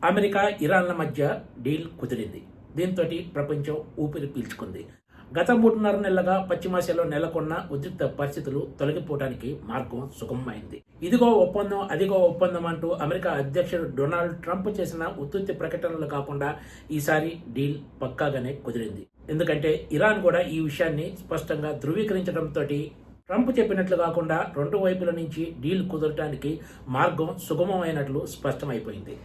America ఇరాన్ల మధ్య deal కుదిరింది. దీంతో ప్రపంచం ఊపిరి పీల్చుకుంది. గత 3.5 నెలలుగా పశ్చిమాసియాలో నెలకొన్న ఉద్రిక్త పరిస్థితులు తొలగిపోవడానికి మార్గం సుగమమైంది. ఇదిగో ఒప్పందం, అదిగో ఒప్పందం అంటూ అమెరికా అధ్యక్షుడు డొనాల్డ్ ట్రంప్ చేసిన ఉత్తుత్తి ప్రకటనలు కాకుండా ఈసారి డీల్ పక్కాగానే కుదిరింది. ఎందుకంటే ఇరాన్ కూడా ఈ విషయాన్ని స్పష్టంగా ధృవీకరించడంతో ట్రంప్ చెప్పినట్లు కాకుండా రెండు వైపుల నుంచి డీల్ కుదరటానికి మార్గం సుగమమైనట్లు స్పష్టమైపోయింది.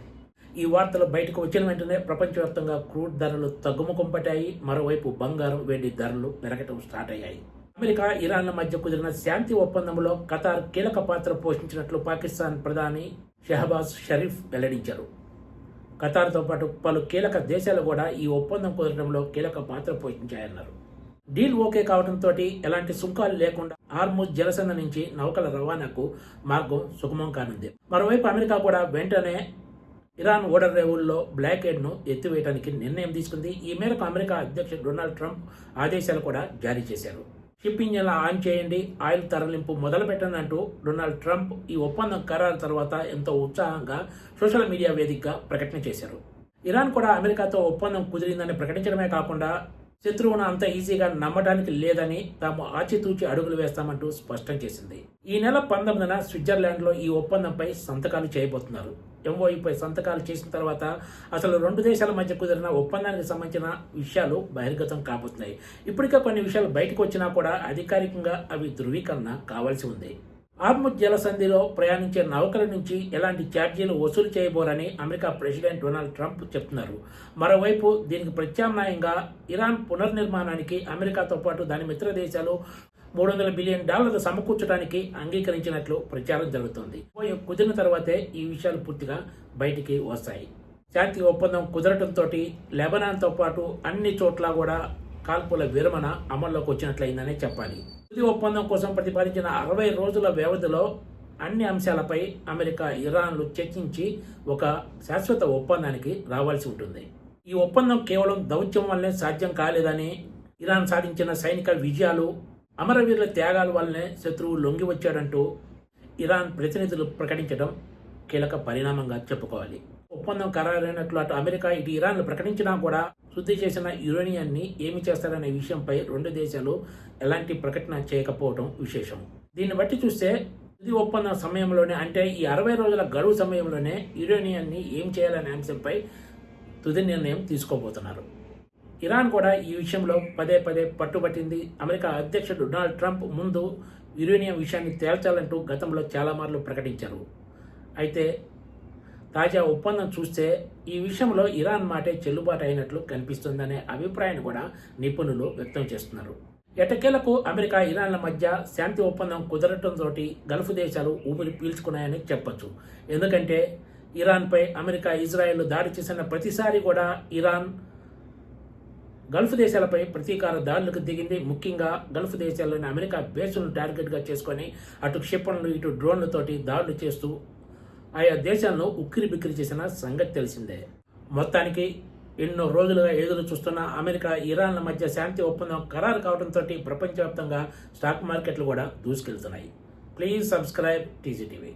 ఈ వార్తలు బయటకు వచ్చిన వెంటనే ప్రపంచవ్యాప్తంగా క్రూడ్ ధరలు తగ్గుముఖం పట్టాయి. మరోవైపు బంగారం, వెండి ధరలు పెరగటం స్టార్ట్ అయ్యాయి. అమెరికా ఇరాన్ల మధ్య కుదిరిన శాంతి ఒప్పందంలో ఖతార్ కీలక పాత్ర పోషించినట్లు పాకిస్తాన్ ప్రధాని షెహబాజ్ షరీఫ్ వెల్లడించారు. ఖతార్తో పాటు పలు కీలక దేశాలు కూడా ఈ ఒప్పందం కుదరడంలో కీలక పాత్ర పోషించాయన్నారు. డీల్ ఓకే కావడంతో ఎలాంటి సుంకాలు లేకుండా హార్ముజ్ జలసంధి నుంచి నౌకల రవాణాకు మార్గం సుగమం కానుంది. మరోవైపు అమెరికా కూడా వెంటనే ఇరాన్ ఓడర్ రేవుల్లో బ్లాకేడ్ను ఎత్తివేయడానికి నిర్ణయం తీసుకుంది. ఈ మేరకు అమెరికా అధ్యక్షుడు డొనాల్డ్ ట్రంప్ ఆదేశాలు కూడా జారీ చేశారు. షిప్ ఇంజిన్ల ఆన్ చేయండి, ఆయిల్ తరలింపు మొదలు పెట్టండి అంటూ డొనాల్డ్ ట్రంప్ ఈ ఒప్పందం ఖరారు తర్వాత ఎంతో ఉత్సాహంగా సోషల్ మీడియా వేదికగా ప్రకటన చేశారు. ఇరాన్ కూడా అమెరికాతో ఒప్పందం కుదిరిందని ప్రకటించడమే కాకుండా శత్రువును అంత ఈజీగా నమ్మడానికి లేదని తాము ఆచితూచి అడుగులు వేస్తామంటూ స్పష్టం చేసింది. ఈ నెల 19న స్విట్జర్లాండ్లో ఈ ఒప్పందంపై సంతకాలు చేయబోతున్నారు. ఎంఓయూపై సంతకాలు చేసిన తర్వాత అసలు రెండు దేశాల మధ్య కుదిరిన ఒప్పందానికి సంబంధించిన విషయాలు బహిర్గతం కాబోతున్నాయి. ఇప్పటికే కొన్ని విషయాలు బయటకు వచ్చినా కూడా అధికారికంగా అవి ధృవీకరణ కావాల్సి ఉంది. హార్ముజ్ జలసంధిలో ప్రయాణించే నౌకల నుంచి ఎలాంటి ఛార్జీలు వసూలు చేయబోరని అమెరికా ప్రెసిడెంట్ డొనాల్డ్ ట్రంప్ చెప్తున్నారు. మరోవైపు దీనికి ప్రత్యామ్నాయంగా ఇరాన్ పునర్నిర్మాణానికి అమెరికాతో పాటు దాని మిత్ర దేశాలు $300 బిలియన్ సమకూర్చడానికి అంగీకరించినట్లు ప్రచారం జరుగుతోంది. కుదిరిన తర్వాతే ఈ విషయాలు పూర్తిగా బయటికి వస్తాయి. శాంతి ఒప్పందం కుదరటంతో లెబనాన్తో పాటు అన్ని చోట్ల కూడా కాల్పుల విరమణ అమల్లోకి వచ్చినట్లయిందనే చెప్పాలి. తుది ఒప్పందం కోసం ప్రతిపాదించిన 60 రోజుల వ్యవధిలో అన్ని అంశాలపై అమెరికా, ఇరాన్లు చర్చించి ఒక శాశ్వత ఒప్పందానికి రావాల్సి ఉంటుంది. ఈ ఒప్పందం కేవలం దౌత్యం వల్లనే సాధ్యం కాలేదని, ఇరాన్ సాధించిన సైనిక విజయాలు, అమరవీరుల త్యాగాల వల్లనే శత్రువు లొంగి వచ్చాడంటూ ఇరాన్ ప్రతినిధులు ప్రకటించడం కీలక పరిణామంగా చెప్పుకోవాలి. ఒప్పందం ఖరారైనట్లు అటు అమెరికా, ఇటు ఇరాన్లు ప్రకటించినా కూడా శుద్ధి చేసిన యురేనియాన్ని ఏమి చేస్తారనే విషయంపై రెండు దేశాలు ఎలాంటి ప్రకటన చేయకపోవడం విశేషం. దీన్ని బట్టి చూస్తే తుది ఒప్పందం సమయంలోనే, అంటే ఈ 60 రోజుల గడువు సమయంలోనే యురేనియాన్ని ఏం చేయాలనే అంశంపై తుది నిర్ణయం తీసుకోబోతున్నారు. ఇరాన్ కూడా ఈ విషయంలో పదే పట్టుబట్టింది. అమెరికా అధ్యక్షుడు డొనాల్డ్ ట్రంప్ ముందు యురేనియం విషయాన్ని తేల్చాలంటూ గతంలో చాలా మార్లు ప్రకటించారు. అయితే తాజా ఒప్పందం చూస్తే ఈ విషయంలో ఇరాన్ మాటే చెల్లుబాటు అయినట్లు కనిపిస్తుందనే అభిప్రాయాన్ని కూడా నిపుణులు వ్యక్తం చేస్తున్నారు. ఎట్టకేలకు అమెరికా, ఇరాన్ల మధ్య శాంతి ఒప్పందం కుదరటంతో గల్ఫ్ దేశాలు ఊపిరి పీల్చుకున్నాయని చెప్పొచ్చు. ఎందుకంటే ఇరాన్పై అమెరికా, ఇజ్రాయెల్ దాడి చేసిన ప్రతిసారి కూడా ఇరాన్ గల్ఫ్ దేశాలపై ప్రతీకార దాడులకు దిగింది. ముఖ్యంగా గల్ఫ్ దేశాల్లోని అమెరికా బేసులను టార్గెట్గా చేసుకొని అటు క్షిపణులు, ఇటు డ్రోన్లతోటి దాడులు చేస్తూ ఆయా దేశాలను ఉక్కిరి బిక్కిరి చేసిన సంగతి తెలిసిందే. మొత్తానికి ఎన్నో రోజులుగా ఎదురు చూస్తున్న అమెరికా, ఇరాన్ల మధ్య శాంతి ఒప్పందం ఖరారు కావడంతో ప్రపంచవ్యాప్తంగా స్టాక్ మార్కెట్లు కూడా దూసుకెళ్తున్నాయి. Please subscribe TGTV.